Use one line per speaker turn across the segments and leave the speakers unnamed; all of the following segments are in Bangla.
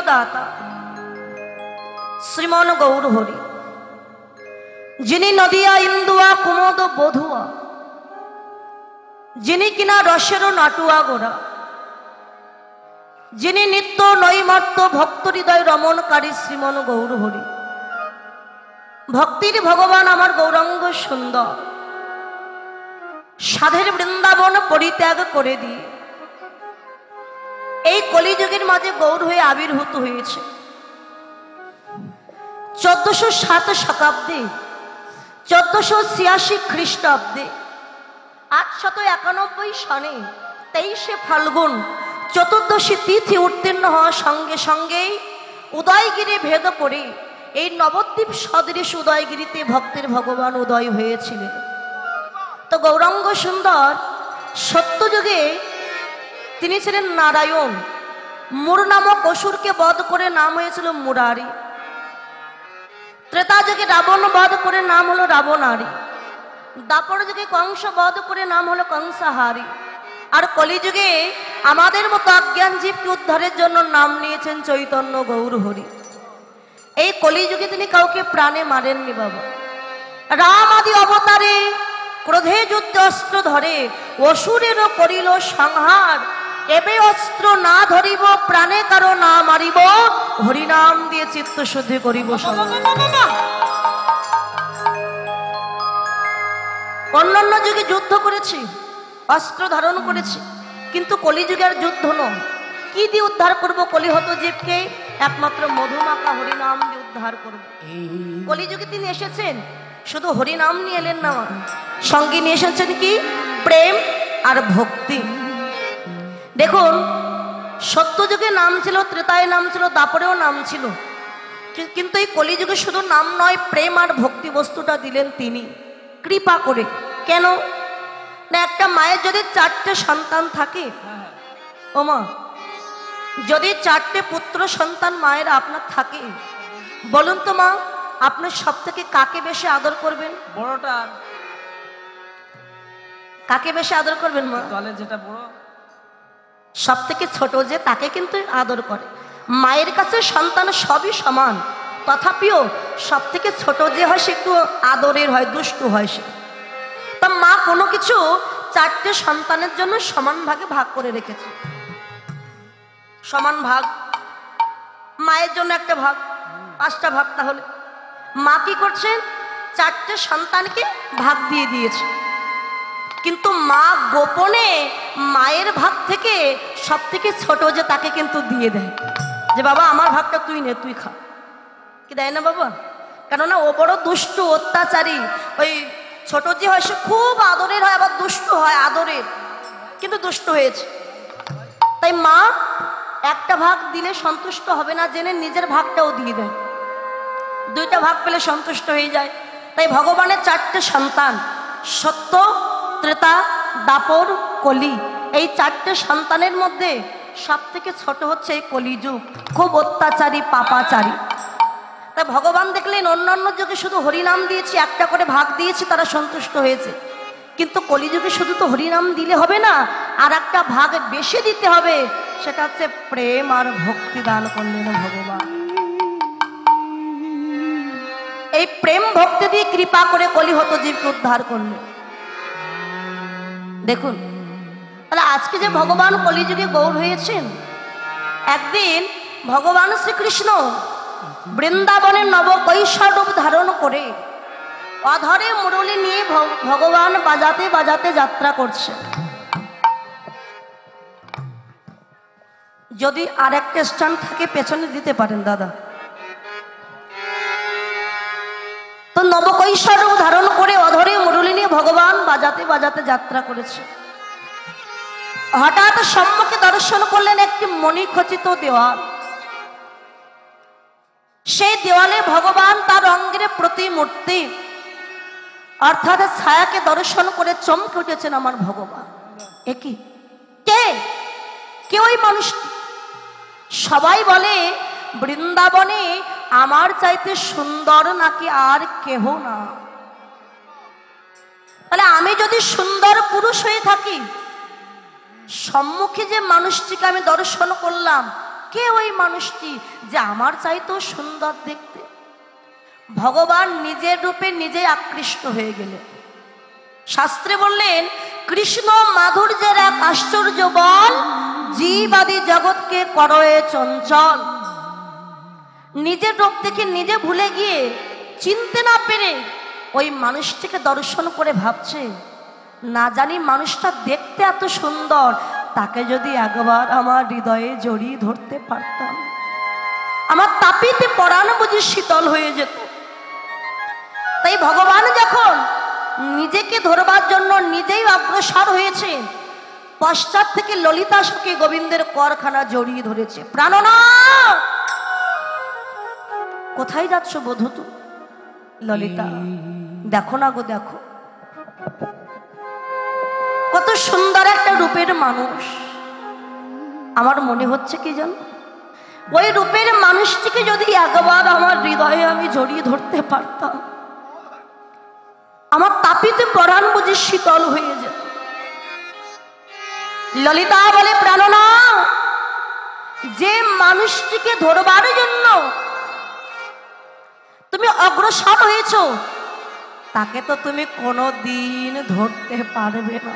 দাতা শ্রীমন গৌর হরি, যিনি নদিয়া ইন্দুয়া কুমোদ বধুয়া, যিনি কিনা রসের নাটুয়া গোড়া, যিনি নিত্য নৈমত্য ভক্ত হৃদয় রমণকারী শ্রীমন গৌর হরি, ভক্তির ভগবান আমার গৌরাঙ্গ সুন্দর, সাধের বৃন্দাবন পরিত্যাগ করে দিয়ে এই কলিযুগের মাঝে গৌর হয়ে আবির্ভূত হয়েছে। 1407 শতাব্দী 1486 খ্রিস্টাব্দে 891 সনে 23 ফাল্গুন চতুর্দশী তিথি উত্তীর্ণ হওয়ার সঙ্গে সঙ্গেই উদয়গিরি ভেদ করে এই নবদ্বীপ সদৃশ উদয়গিরিতে ভক্তের ভগবান উদয় হয়েছিলেন। তো গৌরাঙ্গ সুন্দর সত্যযুগে তিনি ছিলেন নারায়ণ, মুর নামক অসুরকে বধ করে নাম হয়েছিল মুরারি। ত্রেতা যুগে রাবণ বধ করে নাম হলো রাবণারি, দাপর যুগে কংস বধ করে নাম হলো কংসাহারি, আর কলিযুগে আমাদের মতো অজ্ঞান জীবকে উদ্ধারের জন্য নাম নিয়েছেন চৈতন্য গৌর হরি। এই কলিযুগে তিনি কাউকে প্রাণে মারেননি বাবা। রাম আদি অবতারে ক্রোধে যুদ্ধে অস্ত্র ধরে অসুরেরও করিল সংহার, এবে অস্ত্র না ধরিব প্রাণে কারো না মারিব, হরিনাম দিয়ে চিত্ত শুদ্ধি করিব। অন্যান্য যুগে যুদ্ধ করেছি, অস্ত্র ধারণ করেছি, কিন্তু কলিযুগের যুদ্ধ নয়। কি দিয়ে উদ্ধার করব কলিহত জীবকে? একমাত্র মধুমাখা হরিনাম দিয়ে উদ্ধার করব। কলিযুগে তিনি এসেছেন, শুধু হরিনাম নিয়ে এলেন না, সঙ্গে নিয়ে এসেছেন কি? প্রেম আর ভক্তি। দেখুন, সত্যযুগে নাম ছিল, ত্রেতায় নাম ছিল, দাপরেও নাম ছিল, কিন্তু এই কলিযুগে শুধু নাম নয়, প্রেম আর ভক্তি বস্তুটা দিলেন তিনি কৃপা করে। কেন না, একটা মায়ের যদি 4টে সন্তান থাকে, ও মা, যদি 4টে পুত্র সন্তান মায়ের আপনার থাকে, বলুন তো মা, আপনি সব থেকে কাকে বেশি আদর করবেন?
বড়টা।
কাকে বেশি আদর করবেন মা?
তাহলে যেটা বড়,
সব থেকে ছোট যে, তাকে কিন্তু আদর করে। মায়ের কাছে সন্তান সবই সমান, তথাপিও সব থেকে ছোট যে হয় সে একটু আদরের হয়, দুষ্টু হয় সে। তা মা কোনো কিছু 4টে সন্তানের জন্য সমান ভাগে ভাগ করে রেখেছে। সমান ভাগ, মায়ের জন্য একটা ভাগ, 5টা ভাগ। তাহলে মা কি করছেন? 4টে সন্তানকে ভাগ দিয়ে দিয়েছে, কিন্তু মা গোপনে মায়ের ভাগ থেকে সব থেকে ছোট যে তাকে কিন্তু দিয়ে দেয়, যে বাবা আমার ভাগটা তুই নে, তুই খা। কি দেয় না বাবা? কেননা ও বড় দুষ্টু, অত্যাচারী। ওই ছোট যে হয় সে খুব আদরের হয়, আবার দুষ্টু হয়, আদরের কিন্তু দুষ্টু হয়েছে। তাই মা একটা ভাগ দিলে সন্তুষ্ট হবে না জেনে নিজের ভাগটাও দিয়ে দেয়, 2টা ভাগ পেলে সন্তুষ্ট হয়ে যায়। তাই ভগবানের 4টে সন্তান, সত্য, ত্রেতা, দাপর, কলি, এই 4টে সন্তানের মধ্যে সব থেকে ছোট হচ্ছে এই কলিযুগ, খুব অত্যাচারী, পাপাচারী। তাই ভগবান দেখলেন অন্যান্য যুগে শুধু হরিনাম দিয়েছি, একটা করে ভাগ দিয়েছি, তারা সন্তুষ্ট হয়েছে, কিন্তু কলিযুগে শুধু তো হরিনাম দিলে হবে না, আর একটা ভাগ বেশি দিতে হবে, সেটা হচ্ছে প্রেম আর ভক্তি দান করলেন ভগবান। এই প্রেম ভক্তি দিয়ে কৃপা করে কলিহত জীবকে উদ্ধার করলেন। দেখুন, তাহলে আজকে যে ভগবান কলিযুগে গৌর হয়েছেন, একদিন ভগবান শ্রীকৃষ্ণ বৃন্দাবনের নবকৈশোর রূপ ধারণ করে অধরে মুরলী নিয়ে ভগবান বাজাতে বাজাতে যাত্রা করছে। যদি আর একটা স্ট্যান্ড থাকে পেছনে দিতে পারেন দাদা। তো নবকৈশোর রূপ ধারণ করে অধরে মুরলী নিয়ে ভগবান বাজাতে বাজাতে যাত্রা করেছে। হঠাৎ সম্মুখে দর্শন করলেন একটি মণিখচিত দেওয়াল। সেই দেওয়ালে ভগবান তার অঙ্গের প্রতিমূর্তি, অর্থাৎ ছায়াকে দর্শন করে চমকে উঠেছেন আমার ভগবান। একই কে? কে ওই মানুষটি? সবাই বলে বৃন্দাবনে আমার চাইতে সুন্দর নাকি আর কেহ না। তাহলে আমি যদি সুন্দর পুরুষ হয়ে থাকি, সম্মুখে যে মানুষটিকে আমি দর্শন করলাম কে ওই মানুষটি যে আমার চাইতেও সুন্দর দেখতে? ভগবান নিজের রূপে নিজেই আকৃষ্ট হয়ে গেলেন। শাস্ত্রে বললেন, কৃষ্ণ মাধুর্যের এক আশ্চর্য বল, জীবাদি জগৎকে করয়ে চঞ্চল। নিজের রূপ থেকে নিজে ভুলে গিয়ে, চিনতে না পেরে ওই মানুষটিকে দর্শন করে ভাবছে, না জানি মানুষটা দেখতে এত সুন্দর, তাকে যদি একবার আমার হৃদয়ে জড়িয়ে ধরতে পারতাম, আমার তাপিতে পরাণ বুঝি শীতল হয়ে যেত। তাই ভগবান যখন নিজেকে ধরবার জন্য নিজেই অগ্রসর হয়েছে, পশ্চাৎ থেকে ললিতা সখী গোবিন্দের করখানা জড়িয়ে ধরেছে। প্রাণনাথ, কোথায় যাচ্ছ বধূ তুমি? ললিতা, দেখো না গো, দেখো কত সুন্দর একটা রূপের মানুষ। আমার মনে হচ্ছে কি জানো, ওই রূপের মানুষটিকে যদি একবার আমার হৃদয়ে আমি জড়িয়ে ধরতে পারতাম, আমার তাপিতে পরাণ বুঝি শীতল হয়ে যেত। ললিতা বলে, প্রাণনাথ, যে মানুষটিকে ধরবার জন্য তুমি অগ্রসর হয়েছ, তাকে তো তুমি কোনোদিন ধরতে পারবে না।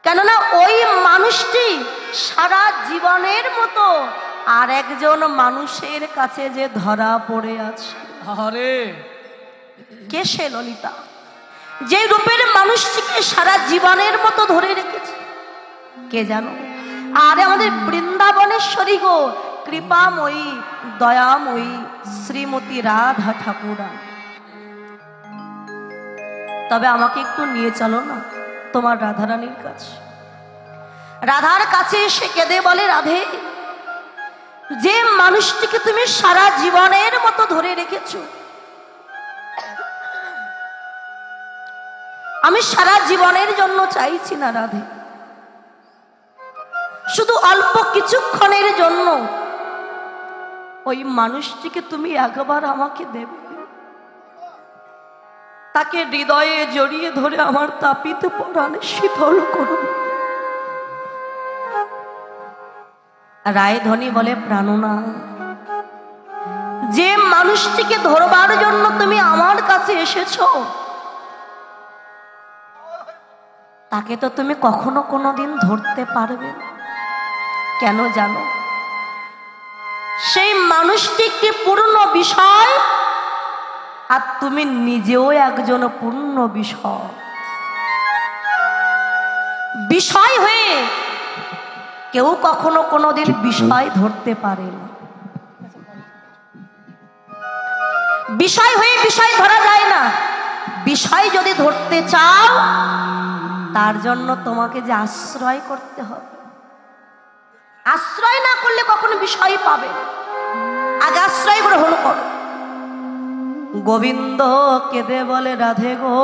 কেননা ওই মানুষটি সারা জীবনের মতো আর একজন মানুষের কাছে যে ধরা পড়ে আছে।
আরে
কে সে ললিতা? যে রূপের মানুষটিকে সারা জীবনের মতো ধরে রেখেছে, কে জানো? আরে আমাদের বৃন্দাবনেশ্বরী গো, কৃপাময়ী দয়াময়ী শ্রীমতী রাধা ঠাকুরান। তবে আমাকে একটু নিয়ে চলো না তোমার রাধারানীর কাছে। রাধার কাছে এসে কেঁদে বলে, রাধে, যে মানুষটিকে তুমি সারা জীবনের মতো ধরে রেখেছো, আমি সারা জীবনের জন্য চাইছি না রাধে, শুধু অল্প কিছুক্ষণের জন্য ওই মানুষটিকে তুমি একবার আমাকে দেবে, তাকে হৃদয়ে জড়িয়ে ধরে আমার তাপিত পরাণে শীতল করুন। রায়ধনী বলে, প্রাণনাথ, যে মানুষটিকে ধরবার জন্য তুমি আমার কাছে এসেছো, তাকে তো তুমি কখনো কোনোদিন ধরতে পারবে না। কেন জানো? সেই মানুষটি একটি পূর্ণ বিষয়, আর তুমি নিজেও একজন পূর্ণ বিষয়। বিষয় হয়ে কেউ কখনো কোনোদিন বিষয় ধরতে পারে না। বিষয় হয়ে বিষয় ধরা যায় না। বিষয় যদি ধরতে চাও, তার জন্য তোমাকে যে আশ্রয় করতে হবে। আশ্রয় না করলে কখনো বিষয় পাবে না। আগে আশ্রয় গ্রহণ করো। গোবিন্দ কেঁদে বলে, রাধে গো,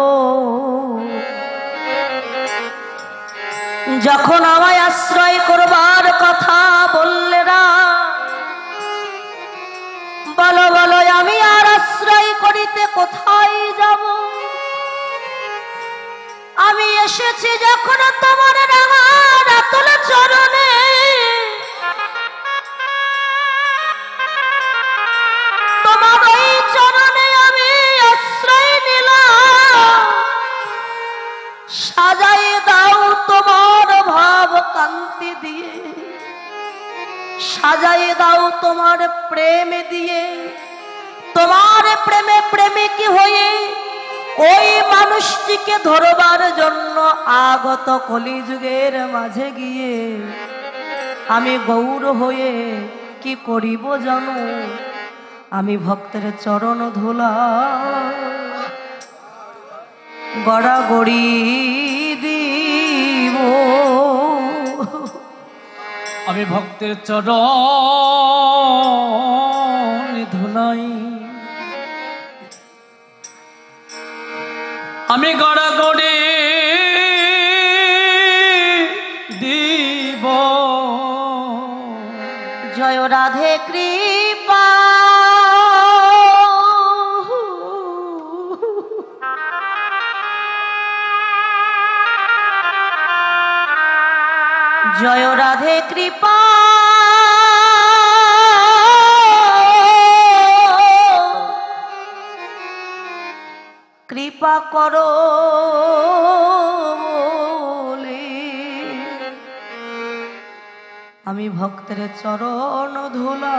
যখন আমায় আশ্রয় করবার কথা বললে না, বলো বলো আমি আর আশ্রয় করিতে কোথায় যাব? আমি এসেছি যখন তোমার রাঙা রাতুল চরণে, তোমার ওই চরণে আমি আশ্রয় নিলাম। সাজাই দাও তোমার ভাব কান্তি দিয়ে, সাজাই দাও তোমার প্রেম দিয়ে। তোমার প্রেমে প্রেমিক হয়ে ওই মানুষটিকে ধরবার জন্য আগত কলিযুগের মাঝে গিয়ে আমি গৌর হয়ে কি করিব জানো? আমি ভক্তের চরণ ধুলা গড়াগড়ি দিব।
আমি ভক্তের চরণ ধুলাই, আমি গড়াগড়ি দিব।
জয় রাধে কৃপা, জয় রাধে কৃপা কৃপা করো বলে আমি ভক্তের চরণ ধুলা